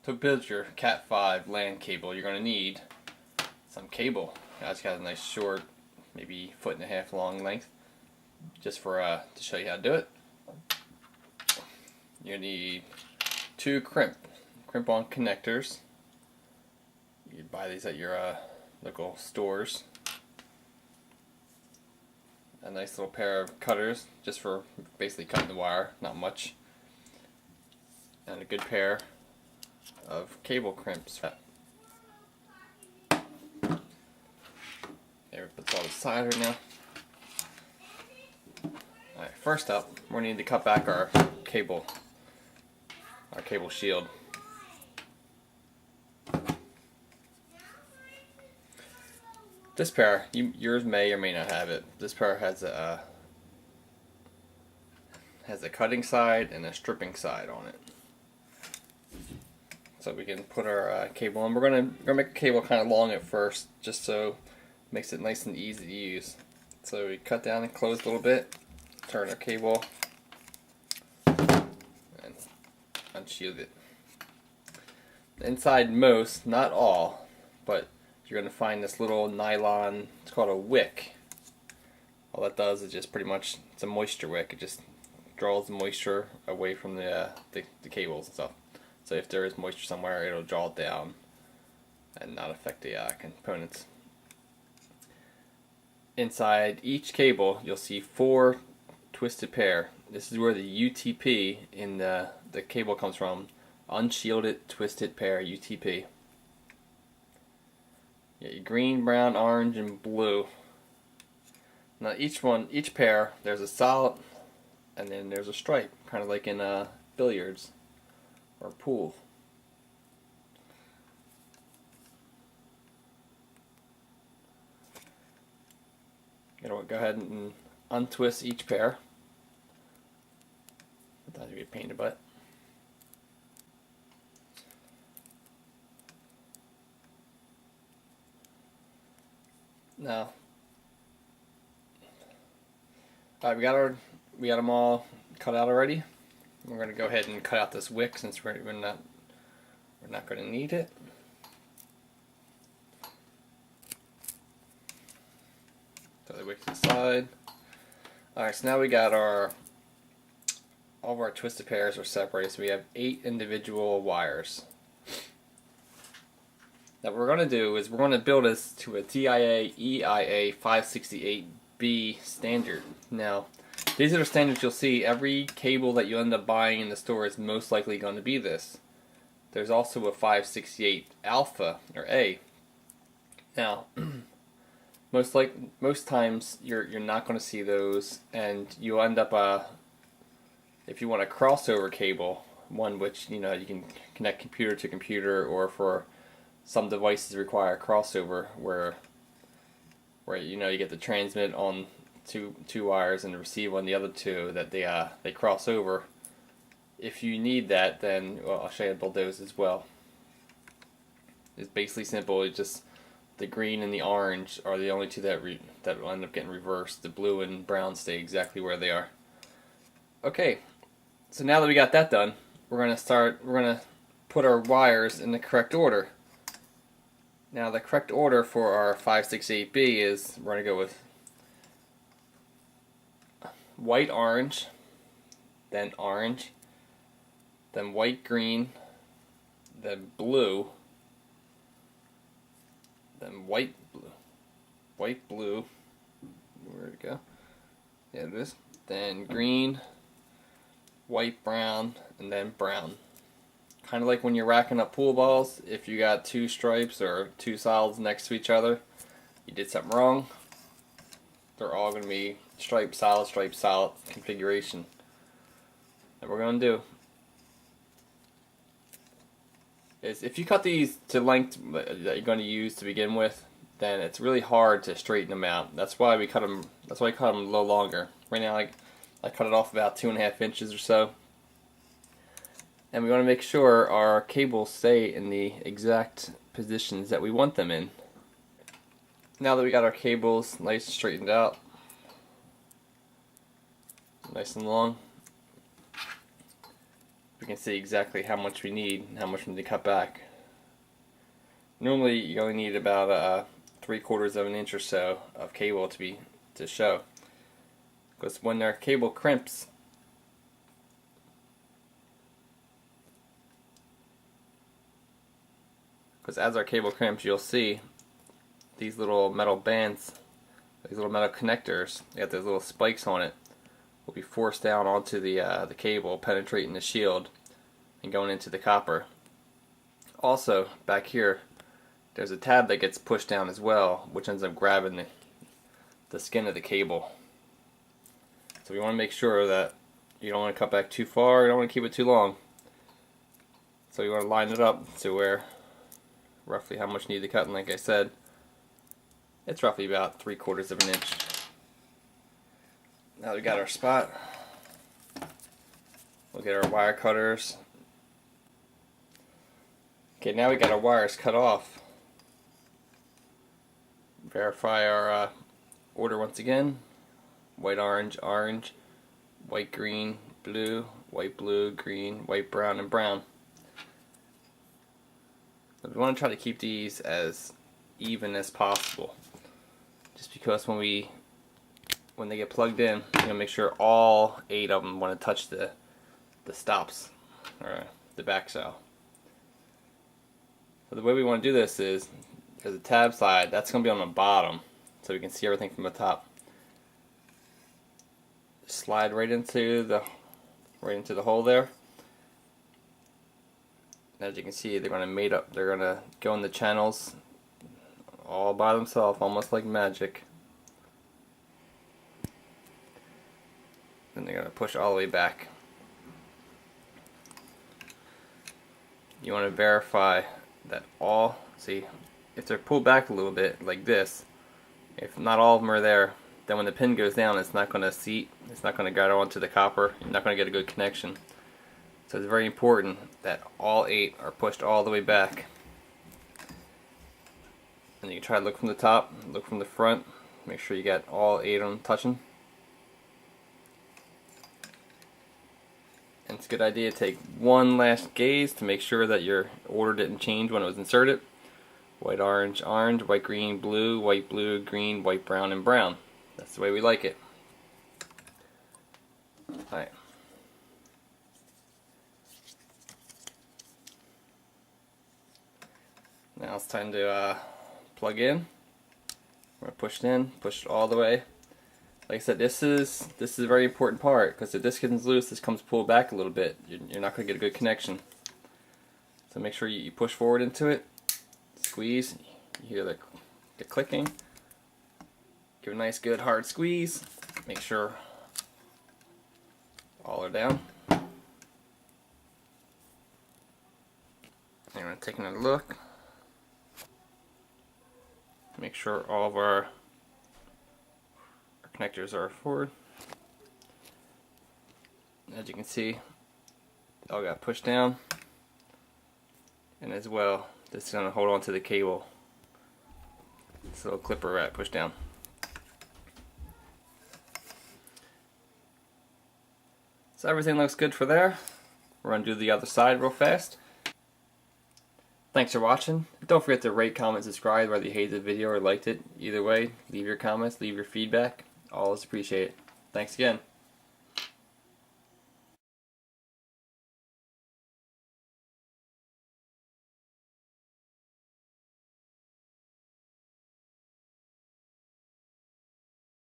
To build your Cat 5 LAN cable, you're going to need some cable. Now it's got a nice short, maybe 1.5 foot long length, just for to show you how to do it. You need 2 crimp-on connectors. You can buy these at your local stores. A nice little pair of cutters, just for basically cutting the wire, not much. And a good pair of cable crimps. There, put all aside right now. Alright, first up, we're going to need to cut back our cable shield. This pair, yours may or may not have it. This pair has a cutting side and a stripping side on it. So we can put our cable on. We're gonna make a cable kind of long at first, just so it makes it nice and easy to use. So we cut down and close a little bit, turn our cable, and unshield it. Inside most, not all, but you're gonna find this little nylon. It's called a wick. All that does is just pretty much, it's a moisture wick. It just draws the moisture away from the cables and stuff. So if there is moisture somewhere, it'll draw it down and not affect the components. Inside each cable, you'll see 4 twisted pair. This is where the UTP in the cable comes from. Unshielded twisted pair, UTP. You got your green, brown, orange, and blue. Now each pair, there's a solid and then there's a stripe, kind of like in billiards or pool. You know what, go ahead and untwist each pair. Sometimes you get a pain in the butt. Now, alright, we got them all cut out already. We're going to go ahead and cut out this wick since we're not going to need it. Throw the wick to the side. Alright, so now we got all of our twisted pairs are separated, so we have 8 individual wires. Now what we're going to do is we're going to build this to a TIA EIA 568B standard. Now, these are the standards you'll see. Every cable that you end up buying in the store is most likely going to be this. There's also a 568 Alpha or A. Now, most times you're not going to see those, and you'll end up if you want a crossover cable, one which you can connect computer to computer, or for some devices require crossover where you get the transmit on two wires and the receive on the other 2 that they cross over. If you need that, then I'll show you how to build those as well. It's basically simple. It's just the green and the orange are the only 2 that will end up getting reversed. The blue and brown stay exactly where they are. Okay, so now that we got that done, we're gonna put our wires in the correct order. Now the correct order for our 568B is we're gonna go with white orange, then white green, then blue, then white blue, where'd it go? Yeah, it is. Then green, white brown, and then brown. Kind of like when you're racking up pool balls, if you got 2 stripes or 2 solids next to each other, you did something wrong. They're all going to be stripe, solid configuration. And what we're going to do is, if you cut these to length that you're going to use to begin with, then it's really hard to straighten them out. That's why we cut them. That's why I cut them a little longer. Right now, I cut it off about 2.5 inches or so. And we want to make sure our cables stay in the exact positions that we want them in. Now that we got our cables nice and straightened out, nice and long, we can see exactly how much we need and how much we need to cut back. Normally you only need about 3/4 of an inch or so of cable to show, because when our cable crimps, as our cable crimps, you'll see these little metal bands, these little metal connectors, they got those little spikes on it, will be forced down onto the cable, penetrating the shield and going into the copper. Also, back here, there's a tab that gets pushed down as well, which ends up grabbing the skin of the cable. So we want to make sure that you don't want to cut back too far, you don't want to keep it too long. So you want to line it up to where roughly how much you need to cut, and like I said, it's roughly about 3/4 of an inch. Now we got our spot. We'll get our wire cutters. Okay, now we got our wires cut off. Verify our order once again. White, orange, orange, white, green, blue, white, blue, green, white, brown, and brown. So we want to try to keep these as even as possible, just because when they get plugged in, you're going to make sure all 8 of them want to touch the stops, or the back cell. So the way we want to do this is, there's a tab slide, that's going to be on the bottom, so we can see everything from the top. Slide right into the hole there. As you can see, they're going to go in the channels all by themselves, almost like magic. Then they're going to push all the way back. You want to verify that all, see, if they're pulled back a little bit like this, if not all of them are there, then when the pin goes down, it's not going to seat, it's not going to gather onto the copper, you're not going to get a good connection. So it's very important that all 8 are pushed all the way back. And you can try to look from the top, look from the front, make sure you got all 8 of them touching. And it's a good idea to take one last gaze to make sure that your order didn't change when it was inserted. White, orange, orange, white, green, blue, white, blue, green, white, brown, and brown. That's the way we like it. Alright. Now it's time to plug in. We're going to push it in, push it all the way. Like I said, this is a very important part, because if this gets loose, this comes pulled back a little bit. You're not going to get a good connection. So make sure you push forward into it, squeeze, you hear the clicking. Give a nice good hard squeeze. Make sure all are down. And we're taking a look. Make sure all of our connectors are forward. As you can see, all got pushed down, and as well, this is going to hold on to the cable. This little clipper rat pushed down. So everything looks good for there. We're going to do the other side real fast. Thanks for watching. Don't forget to rate, comment, subscribe whether you hated the video or liked it. Either way, leave your comments, leave your feedback. Always appreciate it. Thanks again.